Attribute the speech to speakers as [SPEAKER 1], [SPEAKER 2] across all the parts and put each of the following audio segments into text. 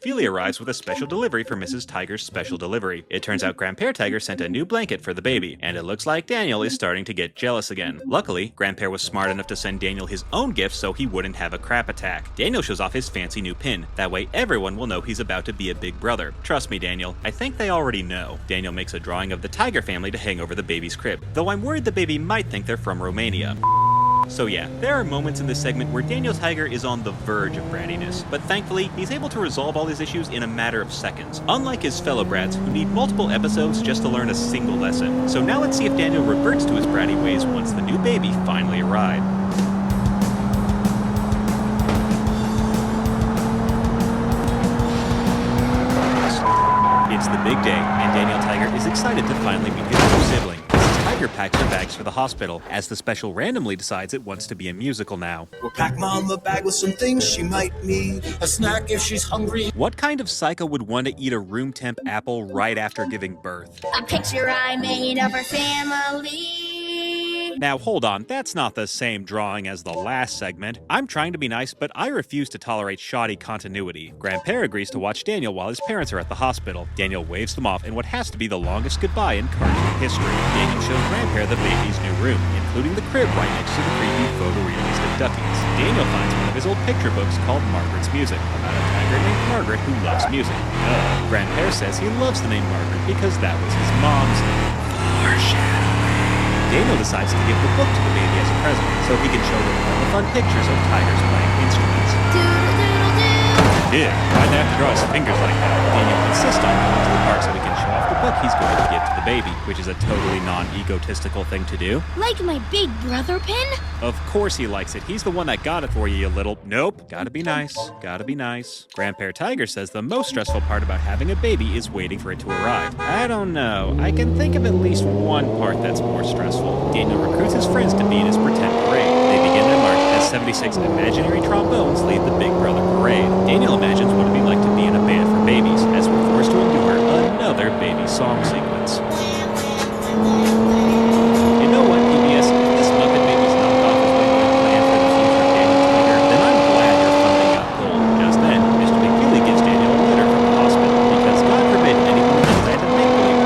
[SPEAKER 1] Feely arrives with a special delivery for Mrs. Tiger's special delivery. It turns out Grandpere Tiger sent a new blanket for the baby, and it looks like Daniel is starting to get jealous again. Luckily, Grandpere was smart enough to send Daniel his own gift so he wouldn't have a crap attack. Daniel shows off his fancy new pin. That way everyone will know he's about to be a big brother. Trust me, Daniel, I think they already know. Daniel makes a drawing of the Tiger family to hang over the baby's crib, though I'm worried the baby might think they're from Romania. So yeah, there are moments in this segment where Daniel Tiger is on the verge of brattiness, but thankfully, he's able to resolve all his issues in a matter of seconds, unlike his fellow brats who need multiple episodes just to learn a single lesson. So now let's see if Daniel reverts to his bratty ways once the new baby finally arrives. It's the big day, and Daniel Tiger is excited to finally meet his new sibling. Tiger packs her bags for the hospital, as the special randomly decides it wants to be a musical now.
[SPEAKER 2] We'll pack Mom a bag with some things she might need, a snack if she's hungry.
[SPEAKER 1] What kind of psycho would want to eat a room temp apple right after giving birth?
[SPEAKER 3] A picture I made of our family.
[SPEAKER 1] Now hold on, that's not the same drawing as the last segment. I'm trying to be nice, but I refuse to tolerate shoddy continuity. Grandpere agrees to watch Daniel while his parents are at the hospital. Daniel waves them off in what has to be the longest goodbye in cartoon history. Daniel shows Grandpere the baby's new room, including the crib right next to the creepy photorealistic duckies. Daniel finds one of his old picture books called Margaret's Music, about a tiger named Margaret who loves music. Grandpere says he loves the name Margaret because that was his mom's name. Foreshadowing. Daniel decides to give the book to the baby as a present, so he can show them all the fun pictures of tigers playing instruments.
[SPEAKER 3] Doodle-doodle-doo.
[SPEAKER 1] Yeah, why'd they have to draw his fingers like that? Daniel insists on going to the park so he can show off the book he's going to give to the baby, which is a totally non-egotistical thing to do.
[SPEAKER 3] Like my big brother pin?
[SPEAKER 1] Of course he likes it. He's the one that got it for you, you little... Nope. Gotta be nice. Gotta be nice. Grandpere Tiger says the most stressful part about having a baby is waiting for it to arrive. I don't know. I can think of at least one part that's more stressful. Daniel recruits his friends to be in his pretend parade. They begin to march as 76 imaginary trombones lead the Big Brother parade. Daniel imagines what it'd be like to be in a band for babies, as we're forced to endure another baby song sequence. You know what, PBS? If this Muppet Babies knockoff is making a plan for the future of Daniel Tiger, then I'm glad your funding got pulled. Just then, Mr. McFeely gives Daniel a letter from the hospital, because God forbid anyone in the land of make-believe.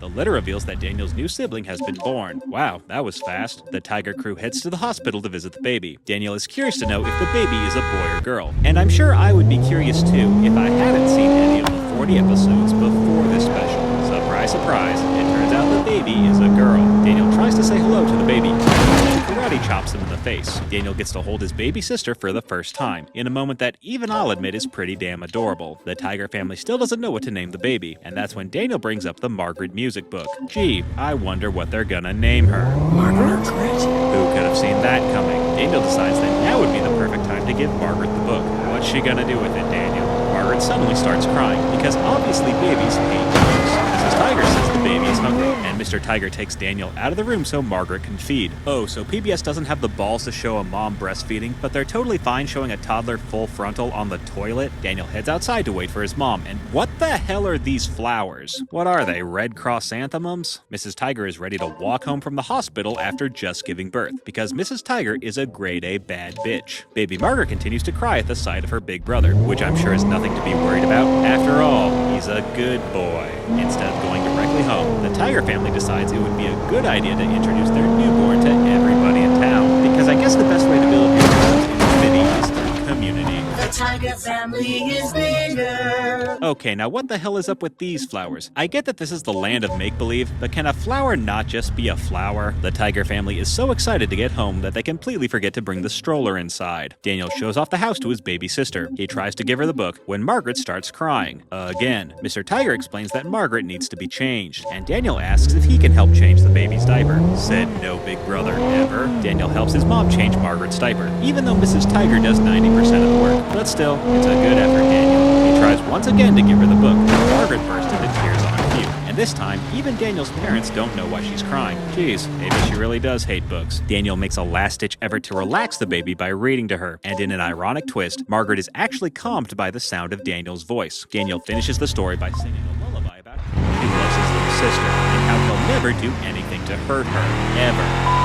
[SPEAKER 1] The letter reveals that Daniel's new sibling has been born. Wow, that was fast. The Tiger crew heads to the hospital to visit the baby. Daniel is curious to know if the baby is a boy or girl. And I'm sure I would be curious too if I hadn't seen any of the 40 episodes before this special. Surprise, surprise, it turns out the baby is a girl. Daniel tries to say hello to the baby. Karate chops him in the face. Daniel gets to hold his baby sister for the first time, in a moment that even I'll admit is pretty damn adorable. The Tiger family still doesn't know what to name the baby, and that's when Daniel brings up the Margaret music book. Gee, I wonder what they're gonna name her.
[SPEAKER 4] Margaret?
[SPEAKER 1] Who could have seen that coming? Daniel decides that now would be the perfect time to give Margaret the book. What's she gonna do with it, Daniel? Margaret suddenly starts crying, because obviously babies hate books. Mrs. Tiger says the baby is hungry, and Mr. Tiger takes Daniel out of the room so Margaret can feed. Oh, so PBS doesn't have the balls to show a mom breastfeeding, but they're totally fine showing a toddler full frontal on the toilet? Daniel heads outside to wait for his mom, and what the hell are these flowers? What are they, Red Cross anthemums? Mrs. Tiger is ready to walk home from the hospital after just giving birth, because Mrs. Tiger is a grade A bad bitch. Baby Margaret continues to cry at the sight of her big brother, which I'm sure is nothing to be worried about. After all, he's a good boy. Instead of going directly home, the Tiger family decides it would be a good idea to introduce their newborn to everybody in town, because I guess the best way to build your trust in the city is through community.
[SPEAKER 2] The Tiger family is bigger.
[SPEAKER 1] Okay, now what the hell is up with these flowers? I get that this is the land of make-believe, but can a flower not just be a flower? The Tiger family is so excited to get home that they completely forget to bring the stroller inside. Daniel shows off the house to his baby sister. He tries to give her the book when Margaret starts crying. Again, Mr. Tiger explains that Margaret needs to be changed, and Daniel asks if he can help change the baby's diaper. Said no big brother ever. Daniel helps his mom change Margaret's diaper, even though Mrs. Tiger does 90% of the work. But still, it's a good effort, Daniel. He tries once again to give her the book, but Margaret bursts into tears on her cue. And this time, even Daniel's parents don't know why she's crying. Geez, maybe she really does hate books. Daniel makes a last-ditch effort to relax the baby by reading to her, and in an ironic twist, Margaret is actually calmed by the sound of Daniel's voice. Daniel finishes the story by singing a lullaby about how he loves his little sister, and how he'll never do anything to hurt her, ever.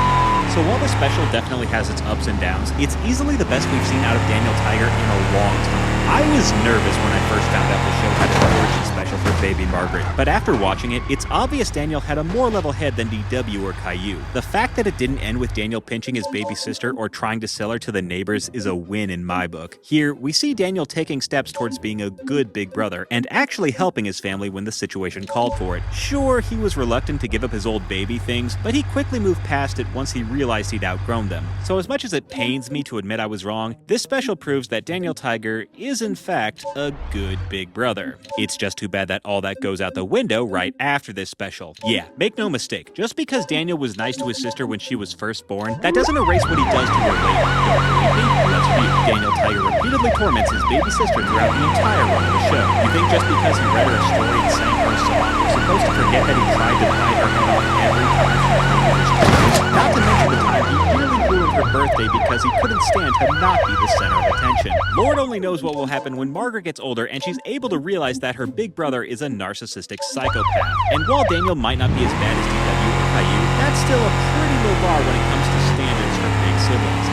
[SPEAKER 1] So while this special definitely has its ups and downs, it's easily the best we've seen out of Daniel Tiger in a long time. I was nervous when I first found out the show had an origin special for baby Margaret, but after watching it, it's obvious Daniel had a more level head than DW or Caillou. The fact that it didn't end with Daniel pinching his baby sister or trying to sell her to the neighbors is a win in my book. Here, we see Daniel taking steps towards being a good big brother and actually helping his family when the situation called for it. Sure, he was reluctant to give up his old baby things, but he quickly moved past it once he realized he'd outgrown them. So as much as it pains me to admit I was wrong, this special proves that Daniel Tiger is in fact a good big brother. It's just too bad that all that goes out the window right after this special. Yeah, make no mistake, just because Daniel was nice to his sister when she was first born, that doesn't erase what he does to her later. Don't believe me? Let's view. Daniel Tiger repeatedly torments his baby sister throughout the entire run of the show. You think just because he read her a story and sang her a song, you're supposed to forget that he tried to bite her head off every time she cleaned his toes? Not to mention the time he nearly ruined her birthday because he couldn't stand to not be the center of attention. Lord only knows what will happen when Margaret gets older and she's able to realize that her big brother is a narcissistic psychopath. And while Daniel might not be as bad as DW or Caillou, that's still a pretty low bar when it comes to standards for big siblings.